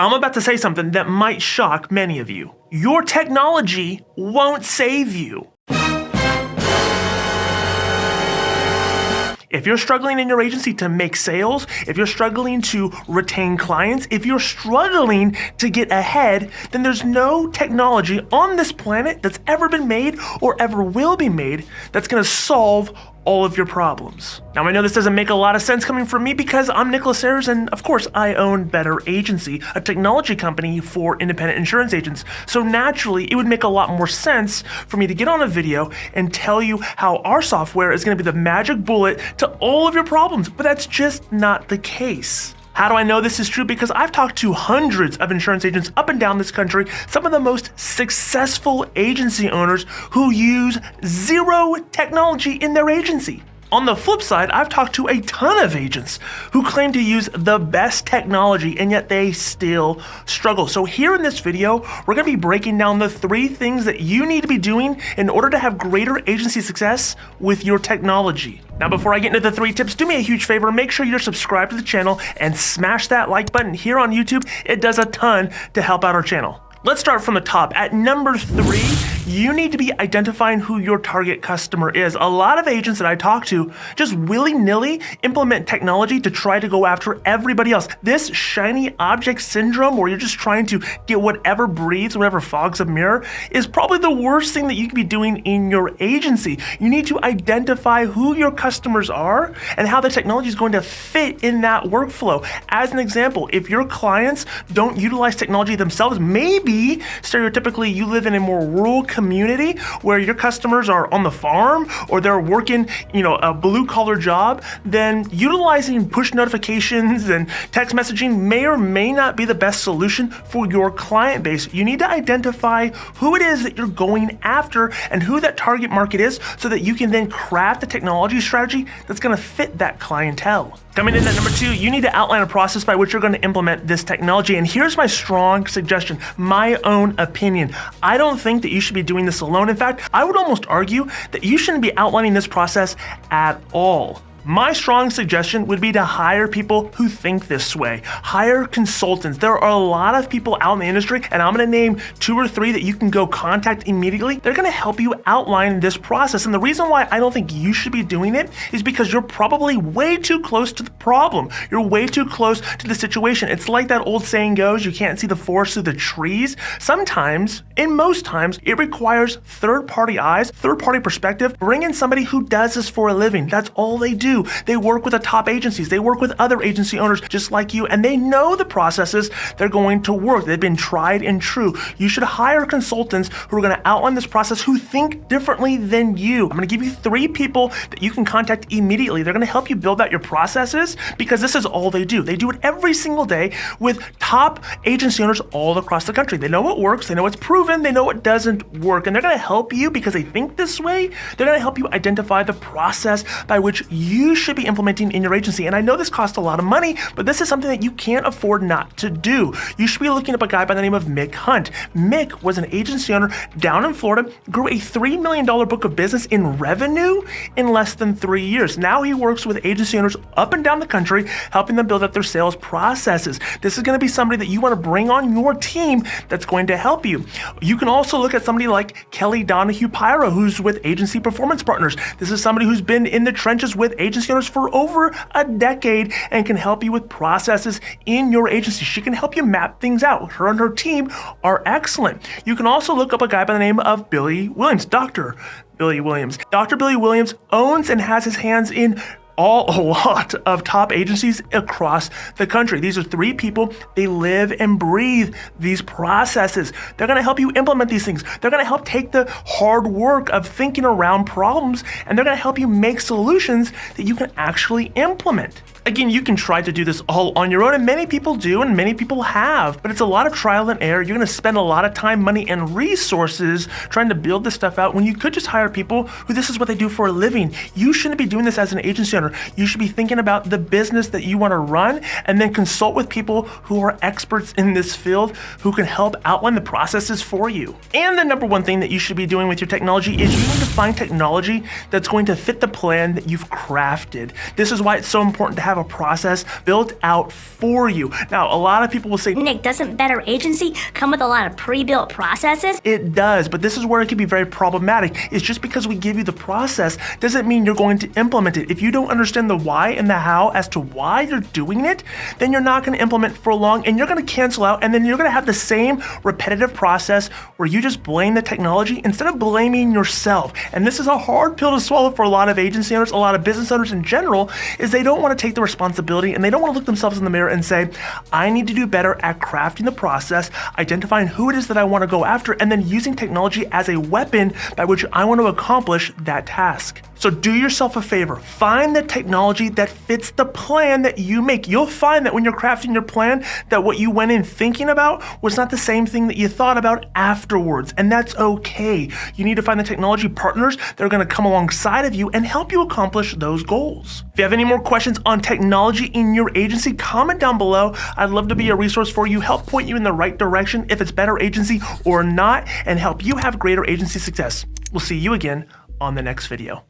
I'm about to say something that might shock many of you. Your technology won't save you. If you're struggling in your agency to make sales, if you're struggling to retain clients, if you're struggling to get ahead, then there's no technology on this planet that's ever been made or ever will be made that's gonna solve all of your problems. Now, I know this doesn't make a lot of sense coming from me because I'm Nicholas Ayers, and of course I own Better Agency, a technology company for independent insurance agents. So naturally, it would make a lot more sense for me to get on a video and tell you how our software is gonna be the magic bullet to all of your problems, but that's just not the case. How do I know this is true? Because I've talked to hundreds of insurance agents up and down this country, some of the most successful agency owners who use zero technology in their agency. On the flip side, I've talked to a ton of agents who claim to use the best technology and yet they still struggle. So here in this video, we're gonna be breaking down the 3 things that you need to be doing in order to have greater agency success with your technology. Now, before I get into the 3 tips, do me a huge favor, make sure you're subscribed to the channel and smash that like button here on YouTube. It does a ton to help out our channel. Let's start from the top. At number 3, you need to be identifying who your target customer is. A lot of agents that I talk to just willy-nilly implement technology to try to go after everybody else. This shiny object syndrome where you're just trying to get whatever breathes, whatever fogs a mirror, is probably the worst thing that you can be doing in your agency. You need to identify who your customers are and how the technology is going to fit in that workflow. As an example, if your clients don't utilize technology themselves, maybe stereotypically you live in a more rural community where your customers are on the farm or they're working, a blue-collar job, then utilizing push notifications and text messaging may or may not be the best solution for your client base. You need to identify who it is that you're going after and who that target market is so that you can then craft a technology strategy that's gonna fit that clientele. Coming in at number 2, you need to outline a process by which you're going to implement this technology. And here's my strong suggestion, my own opinion. I don't think that you should be doing this alone. In fact, I would almost argue that you shouldn't be outlining this process at all. My strong suggestion would be to hire people who think this way. Hire consultants. There are a lot of people out in the industry, and I'm gonna name 2 or 3 that you can go contact immediately. They're gonna help you outline this process. And the reason why I don't think you should be doing it is because you're probably way too close to the problem. You're way too close to the situation. It's like that old saying goes, you can't see the forest through the trees. Sometimes, and most times, it requires third-party eyes, third-party perspective. Bring in somebody who does this for a living. That's all they do. They work with the top agencies. They work with other agency owners just like you, and they know the processes they're going to work. They've been tried and true. You should hire consultants who are going to outline this process who think differently than you. I'm going to give you 3 people that you can contact immediately. They're going to help you build out your processes because this is all they do. They do it every single day with top agency owners all across the country. They know what works. They know what's proven. They know what doesn't work, and they're going to help you because they think this way. They're going to help you identify the process by which you should be implementing in your agency. And I know this costs a lot of money, but this is something that you can't afford not to do. You should be looking up a guy by the name of Mick Hunt. Mick was an agency owner down in Florida, grew a $3 million book of business in revenue in less than 3 years. Now he works with agency owners up and down the country, helping them build up their sales processes. This is going to be somebody that you want to bring on your team that's going to help you. You can also look at somebody like Kelly Donahue Pyro, who's with Agency Performance Partners. This is somebody who's been in the trenches with agency owners for over a decade and can help you with processes in your agency. She can help you map things out. Her and her team are excellent. You can also look up a guy by the name of Billy Williams, Dr. Billy Williams. Dr. Billy Williams owns and has his hands in a lot of top agencies across the country. These are 3 people. They live and breathe these processes. They're going to help you implement these things. They're going to help take the hard work of thinking around problems, and they're going to help you make solutions that you can actually implement. Again, you can try to do this all on your own, and many people do, and many people have, but it's a lot of trial and error. You're going to spend a lot of time, money, and resources trying to build this stuff out when you could just hire people who this is what they do for a living. You shouldn't be doing this as an agency owner. You should be thinking about the business that you want to run and then consult with people who are experts in this field who can help outline the processes for you. And the number 1 thing that you should be doing with your technology is you need to find technology that's going to fit the plan that you've crafted. This is why it's so important to have have a process built out for you. Now, a lot of people will say, Nick, doesn't better agency come with a lot of pre-built processes? it does, but this is where it can be very problematic. It's just because we give you the process doesn't mean you're going to implement it. If you don't understand the why and the how as to why you're doing it, then you're not going to implement for long and you're going to cancel out, and then you're going to have the same repetitive process where you just blame the technology instead of blaming yourself. And this is a hard pill to swallow for a lot of agency owners, a lot of business owners in general, is they don't want to take the responsibility and they don't want to look themselves in the mirror and say, I need to do better at crafting the process, identifying who it is that I want to go after, and then using technology as a weapon by which I want to accomplish that task. So do yourself a favor, find the technology that fits the plan that you make. You'll find that when you're crafting your plan, that what you went in thinking about was not the same thing that you thought about afterwards, and that's okay. You need to find the technology partners that are going to come alongside of you and help you accomplish those goals. If you have any more questions on technology in your agency, comment down below. I'd love to be a resource for you, help point you in the right direction if it's better agency or not, and help you have greater agency success. We'll see you again on the next video.